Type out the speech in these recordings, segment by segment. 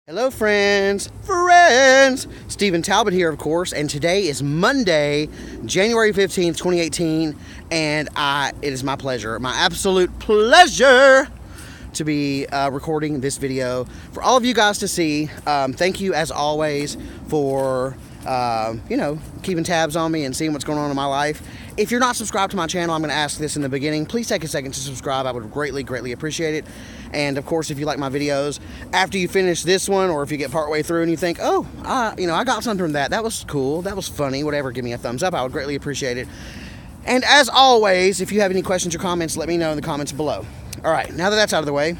Hello friends, Stephen Talbot here, of course, and today is Monday, January 15th, 2018, and it is my pleasure, my absolute pleasure to be recording this video for all of you guys to see. Thank you, as always, for, keeping tabs on me and seeing what's going on in my life. If you're not subscribed to my channel, I'm going to ask this in the beginning. Please take a second to subscribe. I would greatly appreciate it. And of course, if you like my videos, after you finish this one, or if you get partway through and you think, oh, I got something from that. That was cool. That was funny. Whatever. Give me a thumbs up. I would greatly appreciate it. And as always, if you have any questions or comments, let me know in the comments below. All right. Now that that's out of the way,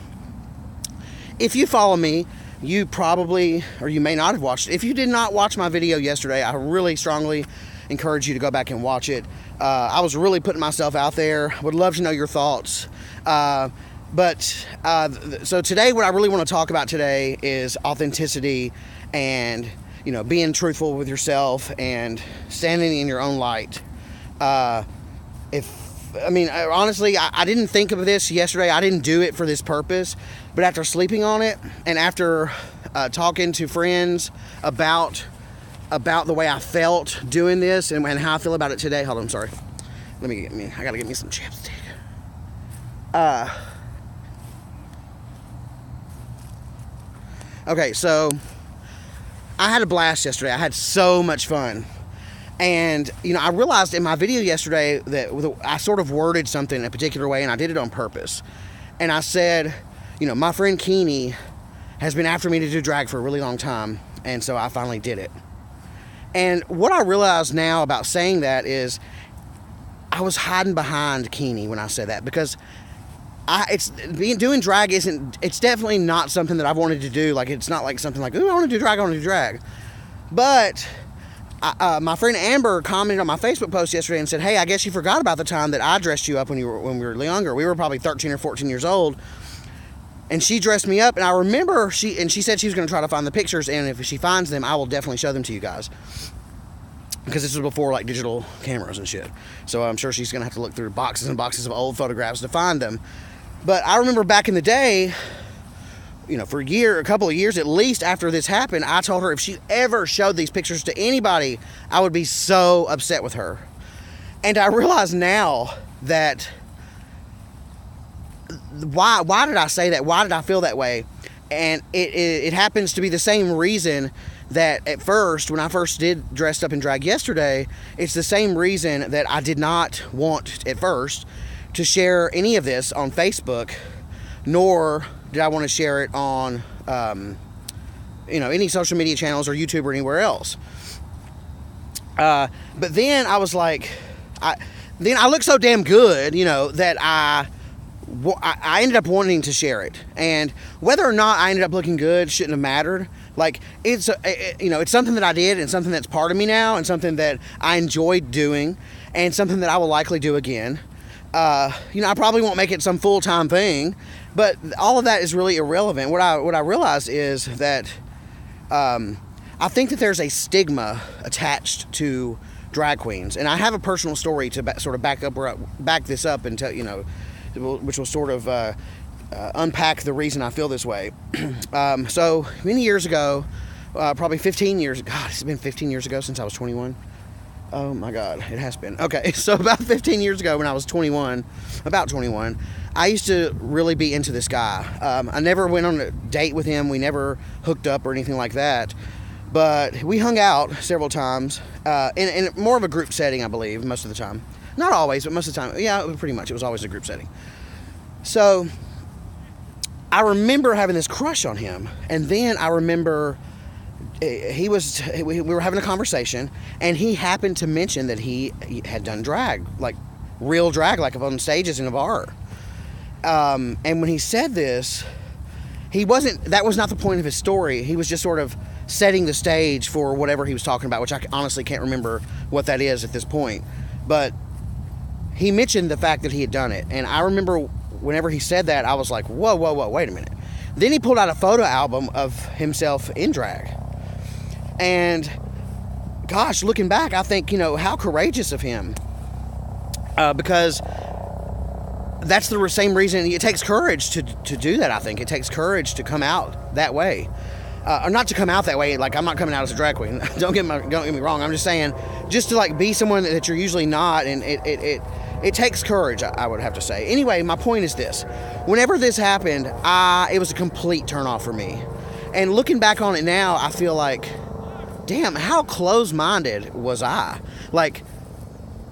if you follow me, you probably, or you may not have watched it. If you did not watch my video yesterday, I really strongly encourage you to go back and watch it. I was really putting myself out there. Would love to know your thoughts. So today, what I really want to talk about today is authenticity and, being truthful with yourself and standing in your own light. Honestly, I didn't think of this yesterday. I didn't do it for this purpose. But after sleeping on it and after talking to friends about the way I felt doing this and how I feel about it today. Hold on, I'm sorry. I gotta get me some chapstick. Okay, so I had a blast yesterday. I had so much fun. And, I realized in my video yesterday that I sort of worded something in a particular way, and I did it on purpose. And I said, my friend Keeney has been after me to do drag for a really long time, and so I finally did it. And what I realize now about saying that is I was hiding behind Keeney when I said that, because doing drag it's definitely not something that I've wanted to do. Like, it's not like something like, ooh, I want to do drag. But my friend Amber commented on my Facebook post yesterday and said, hey, I guess you forgot about the time that I dressed you up when we were younger. We were probably 13 or 14 years old. And she dressed me up, and I remember she said she was going to try to find the pictures, and if she finds them, I will definitely show them to you guys. Because this was before, like, digital cameras and shit. So I'm sure she's going to have to look through boxes and boxes of old photographs to find them. But I remember back in the day, for a couple of years at least after this happened, I told her if she ever showed these pictures to anybody, I would be so upset with her. And I realize now that why did I say that? Why did I feel that way? And it happens to be the same reason that at first, when I first did dressed up in drag yesterday, it's the same reason that I did not want at first to share any of this on Facebook, nor did I want to share it on any social media channels or YouTube or anywhere else. But then I was like, I looked so damn good, that I ended up wanting to share it. And whether or not I ended up looking good shouldn't have mattered. Like, it's something that I did, and something that's part of me now, and something that I enjoyed doing, and something that I will likely do again. I probably won't make it some full-time thing, but all of that is really irrelevant. What I realize is that I think that there's a stigma attached to drag queens, and I have a personal story to sort of back this up and tell which will sort of unpack the reason I feel this way. So many years ago, probably 15 years. God, it's been 15 years ago since I was 21. Oh my God, it has been. Okay, so about 15 years ago when I was 21, I used to really be into this guy. I never went on a date with him. We never hooked up or anything like that. But we hung out several times, in more of a group setting, I believe, most of the time. Not always, but most of the time. Yeah, pretty much. It was always a group setting. So I remember having this crush on him. And then I remember we were having a conversation, and he happened to mention that he had done drag, like real drag, like on stages in a bar. And when he said this, that was not the point of his story. He was just sort of setting the stage for whatever he was talking about, which I honestly can't remember what that is at this point. But he mentioned the fact that he had done it. And I remember whenever he said that, I was like, whoa, wait a minute. Then he pulled out a photo album of himself in drag. And gosh, looking back, I think, how courageous of him. Because that's the same reason it takes courage to do that. I think it takes courage to come out that way. or not to come out that way. Like, I'm not coming out as a drag queen. Don't get me wrong. I'm just saying, just to like be someone that you're usually not, and it takes courage, I would have to say. Anyway, my point is this: whenever this happened, it was a complete turnoff for me. And looking back on it now, I feel like, damn, how close-minded was I? Like,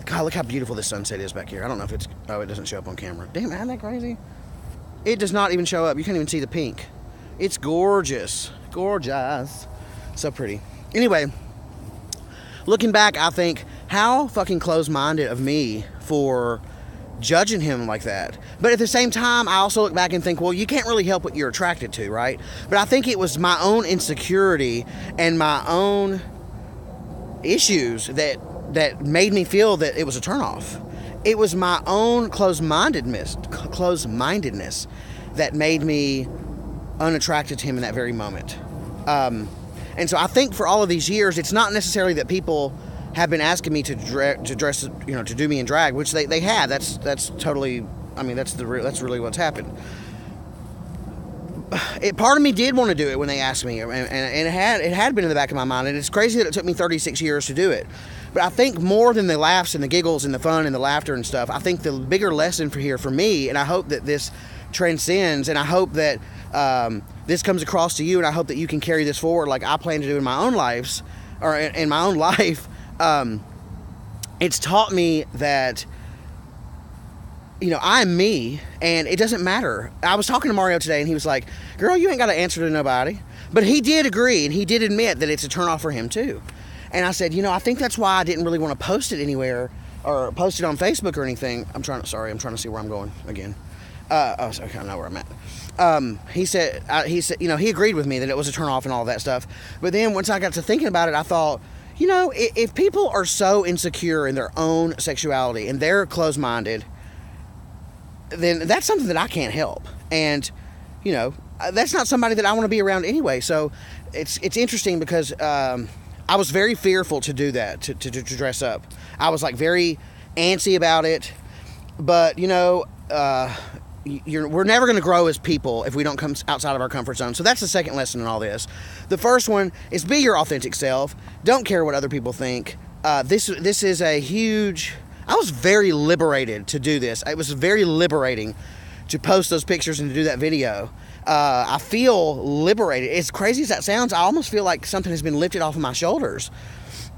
God, look how beautiful this sunset is back here. I don't know if it's... Oh, it doesn't show up on camera. Damn, isn't that crazy? It does not even show up. You can't even see the pink. It's gorgeous. Gorgeous. So pretty. Anyway, looking back, I think, how fucking close-minded of me for judging him like that. But at the same time, I also look back and think, well, you can't really help what you're attracted to, right? But I think it was my own insecurity and my own issues that made me feel that it was a turnoff. It was my own close-mindedness that made me unattracted to him in that very moment. And so I think for all of these years, it's not necessarily that people have been asking me to dress, to do me in drag, which they have. That's totally, I mean, that's really what's happened. Part of me did want to do it when they asked me, and it had been in the back of my mind, and it's crazy that it took me 36 years to do it. But I think more than the laughs and the giggles and the fun and the laughter and stuff, I think the bigger lesson for me, and I hope that this transcends, and I hope that this comes across to you, and I hope that you can carry this forward like I plan to do in my own lives, or in my own life. It's taught me that, I'm me, and it doesn't matter. I was talking to Mario today, and he was like, girl, you ain't got to answer to nobody. But he did agree, and he did admit that it's a turnoff for him, too. And I said, I think that's why I didn't really want to post it anywhere, or post it on Facebook or anything. I'm trying to see where I'm going again. Okay, I know where I'm at. He said, he agreed with me that it was a turnoff and all that stuff. But then once I got to thinking about it, I thought, if people are so insecure in their own sexuality and they're closed-minded, then that's something that I can't help. And, that's not somebody that I want to be around anyway. So it's interesting because I was very fearful to do that, to dress up. I was like very antsy about it. But, we're never going to grow as people if we don't come outside of our comfort zone. So that's the second lesson in all this. The first one is be your authentic self. Don't care what other people think. This is a huge... I was very liberated to do this. It was very liberating to post those pictures and to do that video. I feel liberated. As crazy as that sounds, I almost feel like something has been lifted off of my shoulders.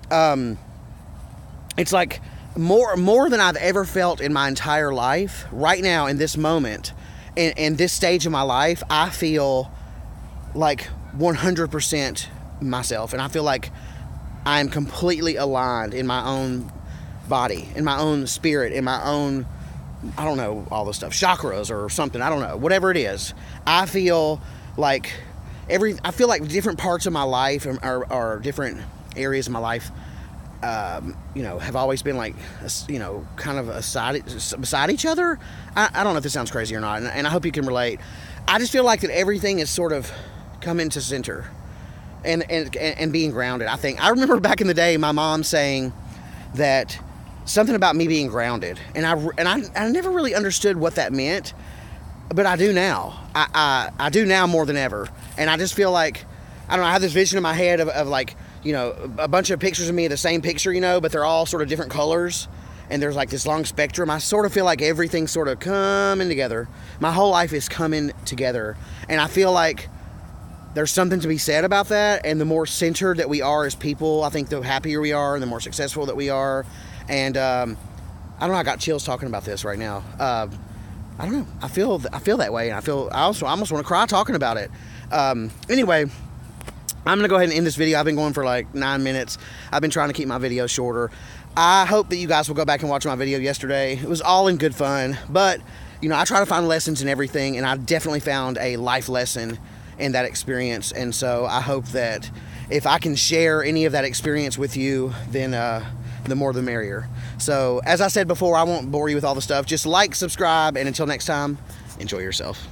It's like more than I've ever felt in my entire life. Right now, in this moment, in this stage of my life, I feel like 100% myself. And I feel like I'm completely aligned in my own body, in my own spirit, in my own, I don't know, all this stuff, chakras or something, I don't know, whatever it is. I feel like different parts of my life or different areas of my life, have always been like, kind of beside each other. I don't know if this sounds crazy or not, and I hope you can relate. I just feel like that everything is sort of come into center and being grounded. I remember back in the day, my mom saying that something about me being grounded, and I never really understood what that meant, but I do now. I do now more than ever, and I just feel like, I don't know, I have this vision in my head of like, a bunch of pictures of me, the same picture, but they're all sort of different colors, and there's like this long spectrum. I sort of feel like everything's sort of coming together. My whole life is coming together, and I feel like there's something to be said about that, and the more centered that we are as people, I think the happier we are and the more successful that we are. And I don't know, I got chills talking about this right now. I don't know, I feel that way, and I almost want to cry talking about it. Anyway, I'm going to go ahead and end this video. I've been going for like 9 minutes. I've been trying to keep my videos shorter. I hope that you guys will go back and watch my video yesterday. It was all in good fun, but I try to find lessons in everything, and I definitely found a life lesson in that experience. And so I hope that if I can share any of that experience with you, then the more the merrier. So as I said before, I won't bore you with all the stuff. Just like, subscribe, and until next time, enjoy yourself.